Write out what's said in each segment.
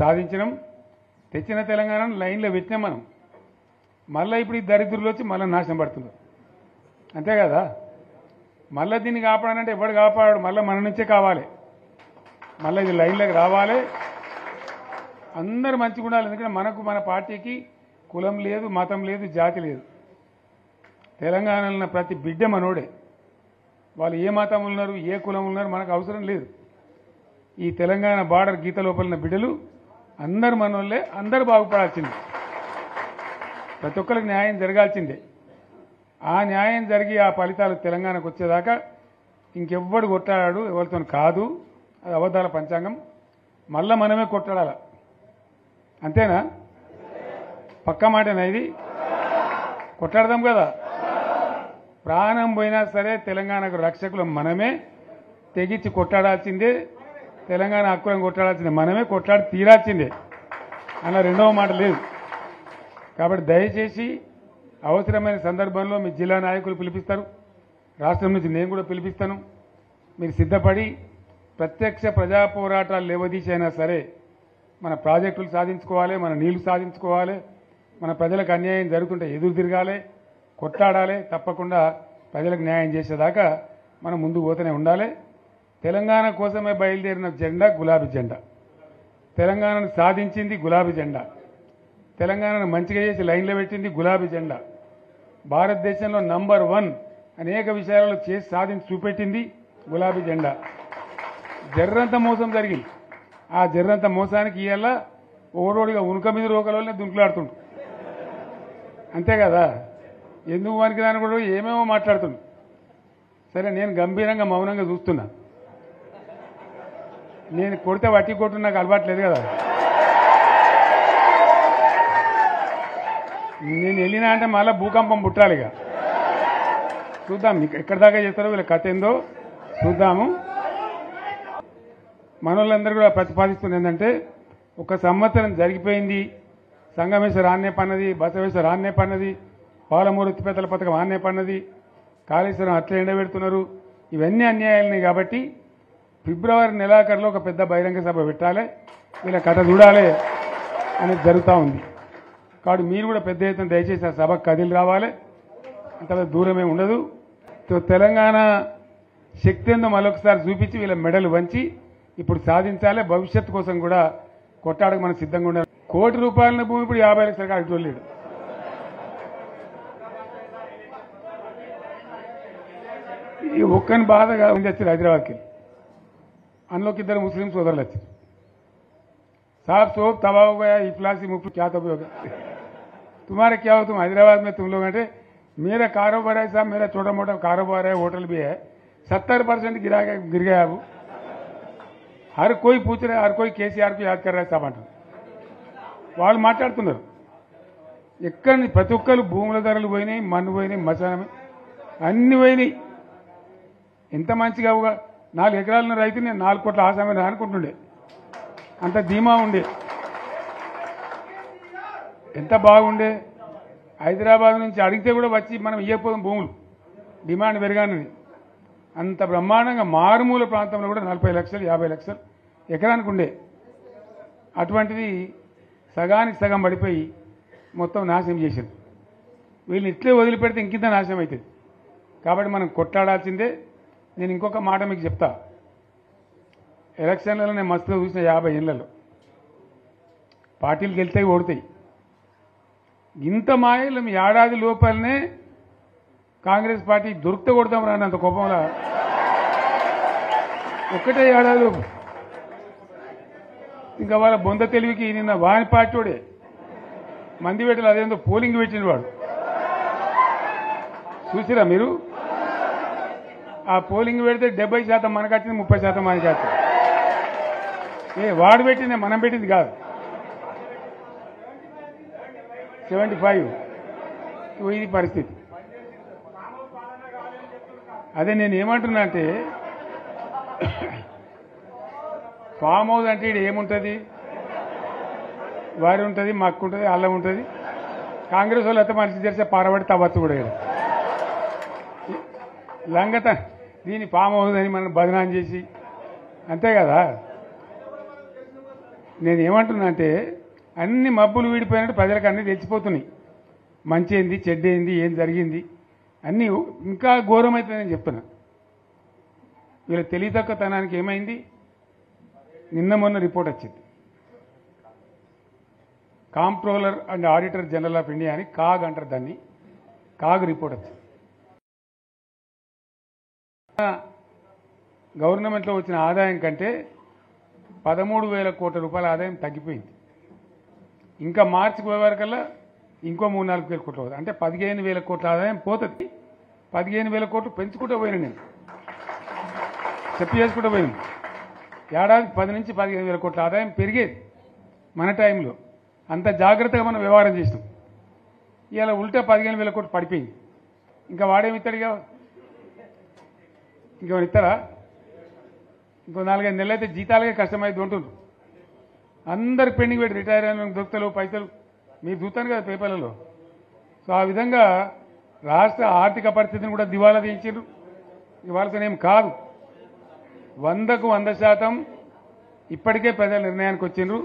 సాధించినాం, తెచ్చిన తెలంగాణను లైన్లో పెట్టినాం మనం. మళ్ళీ ఇప్పుడు ఈ దరిద్రులు వచ్చి మళ్ళీ నాశనం పడుతున్నారు, అంతే కదా. మళ్ళీ దీన్ని కాపాడాలంటే ఎవడు కాపాడు, మళ్ళీ మన నుంచే కావాలి, మళ్ళీ ఇది లైన్లోకి రావాలి, అందరూ మంచిగా ఉండాలి. ఎందుకంటే మనకు మన పార్టీకి కులం లేదు, మతం లేదు, జాతి లేదు. తెలంగాణలో ఉన్న ప్రతి బిడ్డ మనోడే, వాళ్ళు ఏ మతం ఉన్నారు, ఏ కులం ఉన్నారు మనకు అవసరం లేదు. ఈ తెలంగాణ బార్డర్ గీత లోపలిన బిడ్డలు అందరు మనోళ్ళే, అందరూ బాగుపడాల్సిందే, ప్రతి ఒక్కరికి న్యాయం జరగాల్సిందే. ఆ న్యాయం జరిగి ఆ ఫలితాలు తెలంగాణకు వచ్చేదాకా ఇంకెవ్వడు కొట్టాడు, ఎవరితో కాదు, అది అబద్ధాల పంచాంగం. మళ్ళా మనమే కొట్టాడాల, అంతేనా? పక్క మాటేనా ఇది? కొట్టాడదాం కదా. ప్రాణం పోయినా సరే తెలంగాణకు రక్షకులు మనమే, తెగించి కొట్టాడాల్సిందే, తెలంగాణ హక్కులను కొట్టాడాల్సిందే, మనమే కొట్లాడి తీరాల్సిందే, అలా రెండవ మాట లేదు. కాబట్టి దయచేసి అవసరమైన సందర్భంలో మీ జిల్లా నాయకులు పిలిపిస్తారు, రాష్ట్రం నుంచి నేను కూడా పిలిపిస్తాను. మీరు సిద్ధపడి ప్రత్యక్ష ప్రజా పోరాటాలు లేవదీసైనా సరే మన ప్రాజెక్టులు సాధించుకోవాలి, మన నీళ్లు సాధించుకోవాలి, మన ప్రజలకు అన్యాయం జరుగుతుంటే ఎదురు తిరగాలి, కొట్లాడాలి. తప్పకుండా ప్రజలకు న్యాయం చేసేదాకా మనం ముందుకు పోతూనే ఉండాలి. తెలంగాణ కోసమే బయలుదేరిన జెండా గులాబీ జెండా, తెలంగాణను సాధించింది గులాబీ జెండా, తెలంగాణను మంచిగా చేసి లైన్లో పెట్టింది గులాబీ జెండా, భారతదేశంలో నంబర్ 1 అనేక విషయాలలో చేసి సాధించి చూపెట్టింది గులాబీ జెండా. జర్రంత మోసం జరిగింది, ఆ జర్రంత మోసానికి ఇవాళ ఓడోడిగా ఉనుక మీద రోకలనే దుంకులాడుతుండు, అంతే కదా. ఎందుకు వానికి దాని కూడా ఏమేమో మాట్లాడుతుండు. సరే, నేను గంభీరంగా మౌనంగా చూస్తున్నా. నేను కొడితే వట్టి కొట్టు నాకు అలవాట్లేదు కదా. నేను వెళ్ళినా అంటే మళ్ళీ భూకంపం పుట్టాలి. ఇక చూద్దాం ఎక్కడి దాకా చేస్తారో, వీళ్ళ కథ ఏందో చూద్దాము. మనోళ్ళందరూ కూడా ప్రతిపాదిస్తుంది ఏంటంటే, ఒక సంవత్సరం జరిగిపోయింది, సంగమేశ్వర ఆన్నే పన్నది, బసవేశ్వర ఆన్నే పన్నది, పాలమూరు ఎత్తిపోతల పథకం ఆన్నే పన్నది, కాళేశ్వరం అట్లా ఎండబెడుతున్నారు, ఇవన్నీ అన్యాయాలున్నాయి. కాబట్టి ఫిబ్రవరి నెలాఖరులో ఒక పెద్ద బహిరంగ సభ పెట్టాలి, వీళ్ళ కథ చూడాలి అనేది జరుగుతూ ఉంది. కాబట్టి మీరు కూడా పెద్ద ఎత్తున దయచేసి ఆ సభకు కదిలి రావాలి, అంత దూరమే ఉండదు. తెలంగాణ శక్తి ఏందో మరొకసారి చూపించి వీళ్ళ మెడలు వంచి ఇప్పుడు సాధించాలి. భవిష్యత్తు కోసం కూడా కొట్టాడకు మనం సిద్ధంగా ఉండాలి. ₹1 కోటి భూమి ఇప్పుడు 50 లక్షల కాడికి లేడు. ఈ ఒక్కని బాధగా ఉంది. వచ్చారు హైదరాబాద్కి, అందులోకి 2 ముస్లిం సోదరులు వచ్చారు. साहब सोप तबाह हो गया, इफलासी मुफ्त क्या तब होगा, तुम्हारे क्या हो, तुम हैदराबाद में तुम लोग हैं, मेरा कारोबार है साहब, मेरा छोटा मोटा कारोबार है, होटल भी है, 70% गिर गया अब. हर कोई पूछ रहे, हर कोई केसीआर को याद कर रहा है साहब अंటారు. వాళ్ళు మాట్లాడుతున్నారు. ఎక్కడ ప్రతి ఒక్కరు భూముల ధరలు పోయినాయి, మన్ను పోయినాయి, మసానం అన్ని పోయినాయి. ఎంత మంచిగా 4 ఎకరాల రైతు నేను 4 కోట్ల ఆసామని అనుకుంటుండే, అంత ధీమా ఉండే, ఎంత బాగుండే. హైదరాబాద్ నుంచి అడిగితే కూడా వచ్చి మనం ఇవ్వకపోదాం భూములు, డిమాండ్ పెరగానని. అంత బ్రహ్మాండంగా మారుమూల ప్రాంతంలో కూడా 40 లక్షలు 50 లక్షలు ఎకరానికి ఉండే. అటువంటిది సగానికి సగం పడిపోయి మొత్తం నాశనం చేశారు. వీళ్ళని ఇట్లే వదిలిపెడితే ఇంకింత నాశనం అవుతుంది. కాబట్టి మనం కొట్లాడాల్సిందే. నేను ఇంకొక మాట మీకు చెప్తా. ఎలక్షన్లలో నేను మస్తుగా చూసిన 50 ఏళ్లలో పార్టీలు గెలితాయి, ఓడతాయి. ఇంత మాయలు మీ ఏడాది లోపలనే కాంగ్రెస్ పార్టీ దొరికితే కొడతాం రానంత కోపంలో, ఒక్కటే ఏడాది లోపు. ఇంకా వాళ్ళ బొంద తెలివికి నిన్న వాని పార్టీ వాడే మంది పెట్టాలి, అదేందో పోలింగ్ పెట్టిన వాడు చూసిరా మీరు. ఆ పోలింగ్ పెడితే 70% మనకు వచ్చింది, 30% మనకి వచ్చింది. వాడు పెట్టింది మనం పెట్టింది కాదు. 75 ఇది పరిస్థితి. అదే నేను ఏమంటున్నా అంటే, ఫామ్ హౌస్ అంటే ఇక్కడ ఏముంటుంది, వారి ఉంటుంది, మక్కు ఉంటుంది, అల్లం ఉంటుంది. కాంగ్రెస్ వాళ్ళు అయితే మనిషి తెరిస్తే పారబడి తవ్వచ్చు కూడా ఇక్కడ లంగత. దీన్ని ఫామ్ హౌస్ అని మనం బదనాం చేసి, అంతే కదా. నేను ఏమంటున్నా అంటే అన్ని మబ్బులు వీడిపోయినట్టు ప్రజలకు అన్నీ తెలిసిపోతున్నాయి. మంచి ఏంది, చెడ్డ ఏంది, ఏం జరిగింది అన్నీ ఇంకా ఘోరమవుతుందని చెప్తున్నా. వీళ్ళ తెలివితక్కువతనానికి ఏమైంది, నిన్న మొన్న రిపోర్ట్ వచ్చింది. Comptroller and auditor general of India అని కాగ్ అంటారు దాన్ని. కాగ్ రిపోర్ట్ వచ్చింది. గవర్నమెంట్లో వచ్చిన ఆదాయం కంటే 13,000 కోట్ల రూపాయల ఆదాయం తగ్గిపోయింది. ఇంకా మార్చికి పోయేవారికల్లా ఇంకో 3-4 వేల కోట్లు అవుతుంది. అంటే 15,000 కోట్ల ఆదాయం పోతుంది. 15,000 కోట్లు పెంచుకుంటూ పోయినా నేను చెప్పి చేసుకుంటూ పోయినాం. ఏడాది 10 నుంచి 15,000 కోట్ల ఆదాయం పెరిగేది మన టైంలో. అంత జాగ్రత్తగా మనం వ్యవహారం చేసినాం. ఇవాళ ఉల్టా 15,000 కోట్లు పడిపోయింది. ఇంకా వాడేమి ఇస్తాడుగా, ఇంకేమైనా ఇస్తారా? ఇంకో 4-5 నెలలు అయితే జీతాలకే కష్టమైంది ఉంటుండ్రు. అందరు పెండింగ్ పెట్టి రిటైర్ అయిన దొరుకుతలు పైసలు మీరు చూస్తాను కదా పేపర్లలో. సో ఆ విధంగా రాష్ట్ర ఆర్థిక పరిస్థితిని కూడా దివాలా తీయించారు. ఇవాళతోనేం కాదు, 100కు 100% ఇప్పటికే ప్రజల నిర్ణయానికి వచ్చిండ్రు.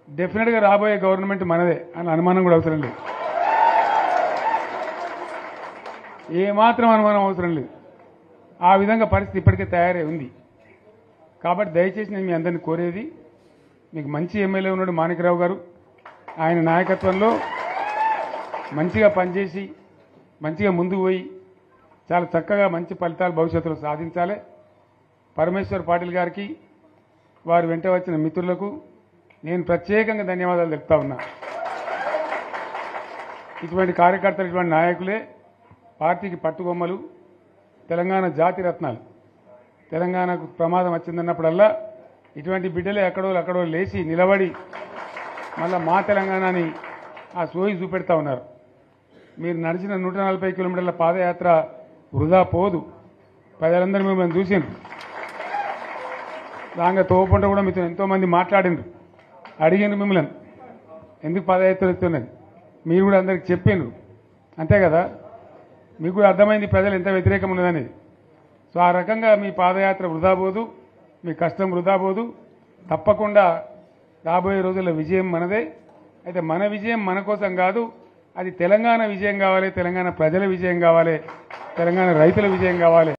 డెఫినెట్గా రాబోయే గవర్నమెంట్ మనదే అని అనుమానం కూడా అవసరం లేదు. ఏమాత్రం అనుమానం అవసరం లేదు. ఆ విధంగా పరిస్థితి ఇప్పటికే తయారై ఉంది. కాబట్టి దయచేసి నేను మీ అందరినీ కోరేది, మీకు మంచి ఎమ్మెల్యే ఉన్నాడు మాణిక్రావు గారు. ఆయన నాయకత్వంలో మంచిగా పనిచేసి మంచిగా ముందుకు పోయి చాలా చక్కగా మంచి ఫలితాలు భవిష్యత్తులో సాధించాలి. పరమేశ్వర్ పాటిల్ గారికి, వారి వెంట వచ్చిన మిత్రులకు నేను ప్రత్యేకంగా ధన్యవాదాలు తెలుపుతా ఉన్నా. ఇటువంటి కార్యకర్తలు, ఇటువంటి నాయకులే పార్టీకి పట్టుబొమ్మలు, తెలంగాణ జాతి రత్నాలు. తెలంగాణకు ప్రమాదం వచ్చిందన్నప్పుడల్లా ఇటువంటి బిడ్డలే అక్కడో లేచి నిలబడి మళ్ళా మా తెలంగాణని ఆ సోయి చూపెడతా ఉన్నారు. మీరు నడిచిన 140 కిలోమీటర్ల పాదయాత్ర వృధా పోదు. ప్రజలందరూ మిమ్మల్ని చూసిండ్రు. దాంగా తోపంట కూడా మీతో ఎంతోమంది మాట్లాడిండ్రు, అడిగిండ్రు మిమ్మల్ని ఎందుకు పాదయాత్ర ఎత్తున్నది. మీరు కూడా అందరికి చెప్పిండ్రు. అంతే కదా, మీకు కూడా అర్థమైంది ప్రజలు ఎంత వ్యతిరేకం ఉన్నదనేది. సో ఆ రకంగా మీ పాదయాత్ర వృధా పోదు, మీ కష్టం వృధా పోదు. తప్పకుండా రాబోయే రోజుల్లో విజయం మనదే. అయితే మన విజయం మన కోసం కాదు, అది తెలంగాణ విజయం కావాలి, తెలంగాణ ప్రజల విజయం కావాలి, తెలంగాణ రైతుల విజయం కావాలి.